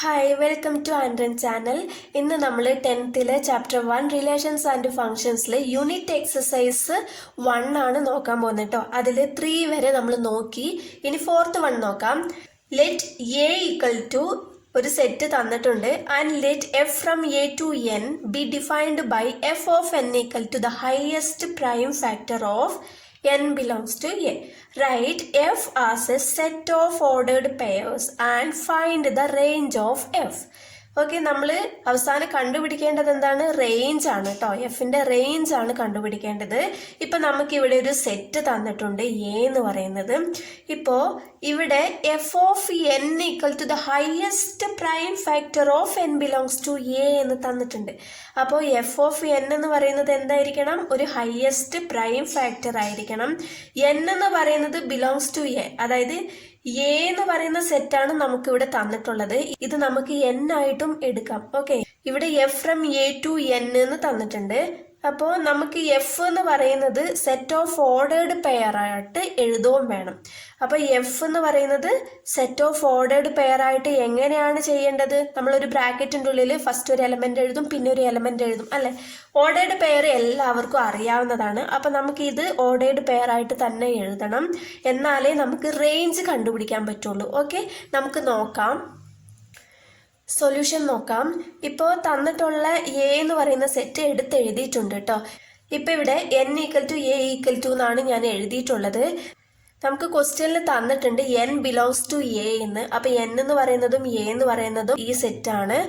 Hi, welcome to Andren channel. ഇന്ന് നമ്മൾ 10th chapter 1 relations and ഫങ്ഷൻസിലെ യൂണിറ്റ് എക്സസൈസ് 1 ആണ് നോക്കാൻ പോകുന്നത് കേട്ടോ. അതിൽ 3 വരെ നമ്മൾ നോക്കി. ഇനി 4th 1 നോക്കാം. ലെറ്റ് എ ഈക്വൽ ടു ഒരു സെറ്റ് തന്നിട്ടുണ്ട് and let f from A to N be defined by f of n equal to the highest prime factor of n belongs to A. Write F as a set of ordered pairs and find the range of F. Okay, നമ്മൾ അവസാനം കണ്ടുപിടിക്കേണ്ടത് എന്താണ്? Range ആണ് കേട്ടോ. എഫിന്റെ range ആണ് കണ്ടുപിടിക്കേണ്ടത്. ഇപ്പൊ നമുക്ക് ഇവിടെ ഒരു സെറ്റ് തന്നിട്ടുണ്ട് എ എന്ന് പറയുന്നത്. ഇപ്പോ ഇവിടെ f of n equal to the highest prime factor of n belongs to A എന്ന് തന്നിട്ടുണ്ട്. അപ്പോൾ എഫ് ഓഫ് എൻ എന്ന് പറയുന്നത് എന്തായിരിക്കണം? ഒരു ഹയസ്റ്റ് പ്രൈം ഫാക്ടർ ആയിരിക്കണം. എൻ എന്ന് പറയുന്നത് ബിലോങ്സ് ടു എ, അതായത് എ എന്ന് പറയുന്ന സെറ്റാണ് നമുക്ക് ഇവിടെ തന്നിട്ടുള്ളത്. ഇത് നമുക്ക് എൻ ആയിട്ടും എടുക്കാം. ഓക്കെ, ഇവിടെ f from A to n എന്ന് തന്നിട്ടുണ്ട്. അപ്പോൾ നമുക്ക് എഫ് എന്ന് പറയുന്നത് സെറ്റ് ഓഫ് ഓർഡേർഡ് പെയർ ആയിട്ട് എഴുതുകയും വേണം. അപ്പോൾ എഫ് എന്ന് പറയുന്നത് സെറ്റ് ഓഫ് ഓർഡേർഡ് പെയർ ആയിട്ട് എങ്ങനെയാണ് ചെയ്യേണ്ടത്? നമ്മളൊരു ബ്രാക്കറ്റിൻ്റെ ഉള്ളിൽ ഫസ്റ്റ് ഒരു എലമെന്റ് എഴുതും, പിന്നെ ഒരു എലമെന്റ് എഴുതും അല്ലെ. ഓർഡേർഡ് പെയർ എല്ലാവർക്കും അറിയാവുന്നതാണ്. അപ്പം നമുക്ക് ഇത് ഓർഡേർഡ് പെയർ ആയിട്ട് തന്നെ എഴുതണം, എന്നാലേ നമുക്ക് റേഞ്ച് കണ്ടുപിടിക്കാൻ പറ്റുള്ളൂ. ഓക്കെ, നമുക്ക് നോക്കാം, സൊല്യൂഷൻ നോക്കാം. ഇപ്പോൾ തന്നിട്ടുള്ള എ എന്ന് പറയുന്ന സെറ്റ് എടുത്ത് എഴുതിയിട്ടുണ്ട് കേട്ടോ. ഇപ്പം ഇവിടെ n equal to A equal to എന്നാണ് ഞാൻ എഴുതിയിട്ടുള്ളത്. നമുക്ക് ക്വസ്റ്റ്യനിൽ തന്നിട്ടുണ്ട് എൻ ബിലോങ്സ് ടു എ എന്ന്. അപ്പം എൻ എന്ന് പറയുന്നതും എ എന്ന് പറയുന്നതും ഈ സെറ്റാണ്.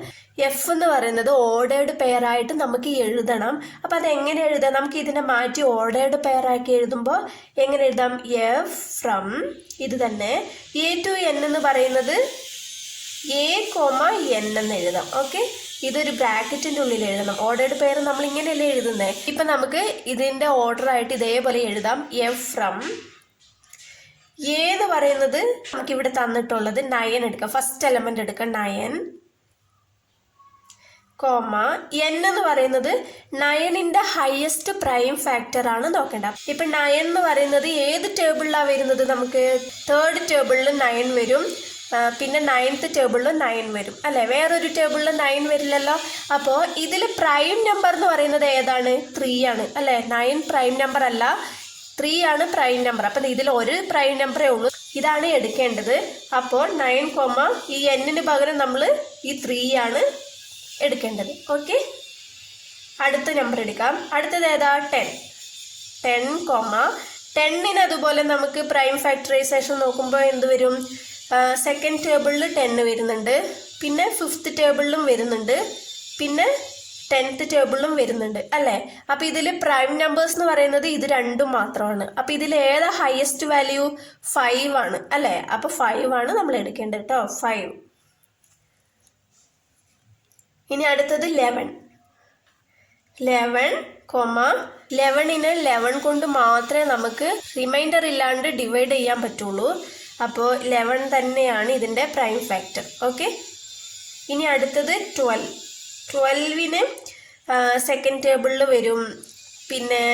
എഫ് എന്ന് പറയുന്നത് ഓർഡേർഡ് പെയർ ആയിട്ട് നമുക്ക് എഴുതണം. അപ്പം അത് എങ്ങനെ എഴുതാം? നമുക്ക് ഇതിനെ മാറ്റി ഓർഡേർഡ് പെയർ ആക്കി എഴുതുമ്പോൾ എങ്ങനെ എഴുതാം? എഫ് ഫ്രം ഇത് തന്നെ എ ടു എൻ എന്ന് പറയുന്നത് എ കോമ എൻ എന്ന് എഴുതാം. ഓക്കെ, ഇതൊരു ബ്രാക്കറ്റിന്റെ ഉള്ളിൽ എഴുതണം. ഓർഡേർഡ് പെയർ നമ്മൾ ഇങ്ങനെയല്ലേ എഴുതുന്നത്. ഇപ്പൊ നമുക്ക് ഇതിന്റെ ഓർഡർ ആയിട്ട് ഇതേപോലെ എഴുതാം. എഫ് ഫ്രം എ എന്ന് പറയുന്നത് നമുക്ക് ഇവിടെ തന്നിട്ടുള്ളത് 9 എടുക്കാം. ഫസ്റ്റ് എലമെന്റ് എടുക്കാം 9 കോമ എൻ എന്ന് പറയുന്നത് 9ന്റെ ഹയസ്റ്റ് പ്രൈം ഫാക്ടർ ആണ് നോക്കേണ്ടത്. ഇപ്പൊ 9 എന്ന് പറയുന്നത് ഏത് ടേബിളിലാണ് വരുന്നത്? നമുക്ക് തേർഡ് ടേബിളിൽ 9 വരും, പിന്നെ 9th ടേബിളിൽ 9 വരും അല്ലെ. വേറൊരു ടേബിളിൽ 9 വരില്ലല്ലോ. അപ്പോൾ ഇതിൽ പ്രൈം നമ്പർ എന്ന് പറയുന്നത് ഏതാണ്? 3 ആണ് അല്ലെ. 9 പ്രൈം നമ്പർ അല്ല, 3 ആണ് പ്രൈം നമ്പർ. അപ്പം ഇതിൽ ഒരു പ്രൈം നമ്പറേ ഉള്ളൂ, ഇതാണ് എടുക്കേണ്ടത്. അപ്പോൾ 9, ഈ എന്നിന് പകരം നമ്മൾ ഈ 3 ആണ് എടുക്കേണ്ടത്. ഓക്കെ, അടുത്ത നമ്പർ എടുക്കാം. അടുത്തത് ഏതാ? 10, 10, അതുപോലെ നമുക്ക് പ്രൈം ഫാക്ടറൈസേഷൻ നോക്കുമ്പോൾ എന്ത് വരും? സെക്കൻഡ് ടേബിളിൽ 10 വരുന്നുണ്ട്, പിന്നെ 5th ടേബിളിലും വരുന്നുണ്ട്, പിന്നെ 10th ടേബിളിലും വരുന്നുണ്ട് അല്ലേ. അപ്പം ഇതിൽ പ്രൈം നമ്പേഴ്സ് എന്ന് പറയുന്നത് ഇത് രണ്ടും മാത്രമാണ്. അപ്പം ഇതിൽ ഏതാ ഹയസ്റ്റ് വാല്യൂ? 5 ആണ് അല്ലേ. അപ്പം 5 ആണ് നമ്മൾ എടുക്കേണ്ടത് കേട്ടോ. 5. ഇനി അടുത്തത് 11, 11നെ 11 കൊണ്ട് മാത്രമേ നമുക്ക് റിമൈൻഡർ ഇല്ലാണ്ട് ഡിവൈഡ് ചെയ്യാൻ പറ്റുള്ളൂ. അപ്പോൾ 11 തന്നെയാണ് ഇതിൻ്റെ പ്രൈം ഫാക്ടർ. ഓക്കെ, ഇനി അടുത്തത് 12ന് സെക്കൻഡ് ടേബിളിൽ വരും, പിന്നെ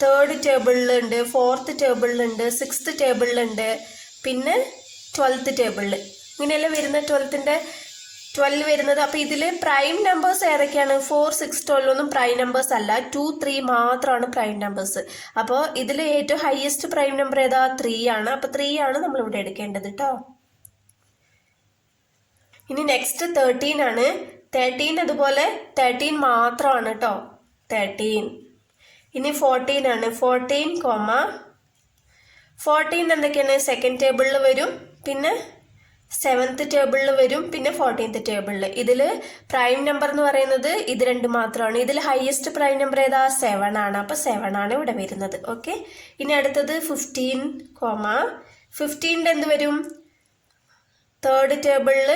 തേർഡ് ടേബിളിലുണ്ട്, 4th ടേബിളിലുണ്ട്, 6th ടേബിളിലുണ്ട്, പിന്നെ 12th ടേബിളിൽ, ഇങ്ങനെയല്ല വരുന്നത് 12 വരുന്നത്. അപ്പോൾ ഇതിൽ പ്രൈം നമ്പേഴ്സ് ഏതൊക്കെയാണ്? 4, 6, 12 ഒന്നും പ്രൈം നമ്പേഴ്സ് അല്ല, 2, 3 മാത്രമാണ് പ്രൈം നമ്പേഴ്സ്. അപ്പോൾ ഇതിൽ ഏറ്റവും ഹയസ്റ്റ് പ്രൈം നമ്പർ ഏതാ? 3 ആണ്. അപ്പോൾ 3 ആണ് നമ്മൾ ഇവിടെ എടുക്കേണ്ടത് കേട്ടോ. ഇനി നെക്സ്റ്റ് 13 ആണ്. 13 അതുപോലെ 13 മാത്രമാണ് കേട്ടോ. 13. ഇനി 14 ആണ്. 14 എന്തൊക്കെയാണ്? സെക്കൻഡ് ടേബിളിൽ വരും, പിന്നെ 7th ടേബിളിൽ വരും, പിന്നെ 14th ടേബിളിൽ. ഇതിൽ പ്രൈം നമ്പർ എന്ന് പറയുന്നത് ഇത് രണ്ട് മാത്രമാണ്. ഇതിൽ ഹയസ്റ്റ് പ്രൈം നമ്പർ ഏതാ? 7 ആണ്. അപ്പോൾ 7 ആണ് ഇവിടെ വരുന്നത്. ഓക്കെ, ഇനി അടുത്തത് 15, 15ന്റെ എന്ത് വരും? തേർഡ് ടേബിളിൽ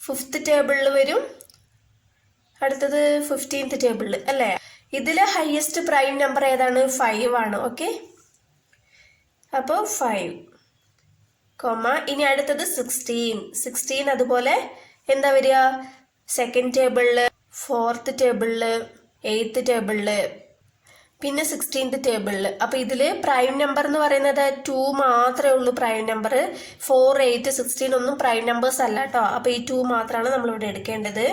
5th ടേബിളിൽ വരും, അടുത്തത് 15th ടേബിളിൽ അല്ലേ. ഇതിൽ ഹയസ്റ്റ് പ്രൈം നമ്പർ ഏതാണ്? 5 ആണ്. ഓക്കെ, അപ്പോൾ 5, ഇനി അടുത്തത് 16, അതുപോലെ എന്താ വരിക? സെക്കൻഡ് ടേബിളിൽ, 4th ടേബിളിൽ, 8th ടേബിളിൽ, പിന്നെ 16th ടേബിളിൽ. അപ്പോൾ ഇതിൽ പ്രൈം നമ്പർ എന്ന് പറയുന്നത് 2 മാത്രമേ ഉള്ളൂ പ്രൈം നമ്പർ. 4, 8, 16 ഒന്നും പ്രൈം നമ്പേഴ്സ് അല്ല കേട്ടോ. അപ്പോൾ ഈ 2 മാത്രമാണ് നമ്മളിവിടെ എടുക്കേണ്ടത്.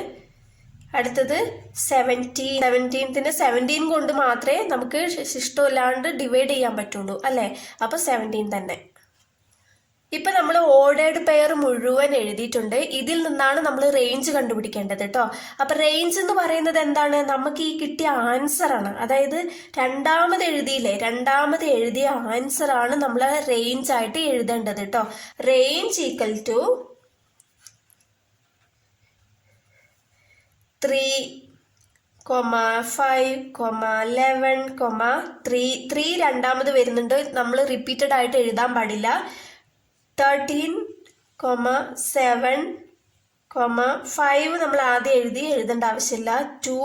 അടുത്തത് 17th 17 കൊണ്ട് മാത്രമേ നമുക്ക് ഇഷ്ടമില്ലാണ്ട് ഡിവൈഡ് ചെയ്യാൻ പറ്റുള്ളൂ അല്ലേ. അപ്പോൾ 17 തന്നെ. ഇപ്പം നമ്മൾ ഓർഡേർഡ് പെയർ മുഴുവൻ എഴുതിയിട്ടുണ്ട്. ഇതിൽ നിന്നാണ് നമ്മൾ റേഞ്ച് കണ്ടുപിടിക്കേണ്ടത് കേട്ടോ. അപ്പം റേഞ്ച് എന്ന് പറയുന്നത് എന്താണ്? നമുക്ക് ഈ കിട്ടിയ ആൻസർ ആണ്. അതായത് രണ്ടാമത് എഴുതിയ ആൻസർ ആണ് നമ്മൾ റേഞ്ച് ആയിട്ട് എഴുതേണ്ടത് കേട്ടോ. റേഞ്ച് ഈക്വൽ ടു 3, 5, 11, 3 രണ്ടാമത് വരുന്നുണ്ട്. നമ്മൾ റിപ്പീറ്റഡ് ആയിട്ട് എഴുതാൻ പാടില്ല. 13, 7, 5 നമ്മൾ ആദ്യം എഴുതേണ്ട ആവശ്യമില്ല. 2,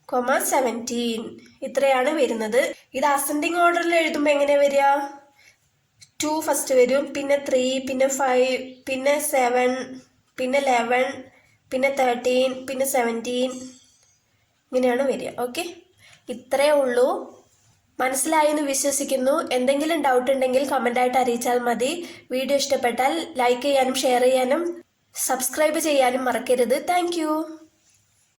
17 ഇത്രയാണ് വരുന്നത്. ഇത് അസെൻഡിങ് ഓർഡറിൽ എഴുതുമ്പോൾ എങ്ങനെയാ വരിക? 2 ഫസ്റ്റ് വരും, പിന്നെ 3, പിന്നെ 5, പിന്നെ 7, പിന്നെ 11, പിന്നെ 13, പിന്നെ 17 ഇങ്ങനെയാണ് വരിക. ഓക്കെ, ഇത്രയേ ഉള്ളൂ. മനസ്സിലായി എന്ന് വിശ്വസിക്കുന്നു. എന്തെങ്കിലും ഡൗട്ട് ഉണ്ടെങ്കിൽ കമൻ്റായിട്ട് അറിയിച്ചാൽ മതി. വീഡിയോ ഇഷ്ടപ്പെട്ടാൽ ലൈക്ക് ചെയ്യാനും ഷെയർ ചെയ്യാനും സബ്സ്ക്രൈബ് ചെയ്യാനും മറക്കരുത്. താങ്ക്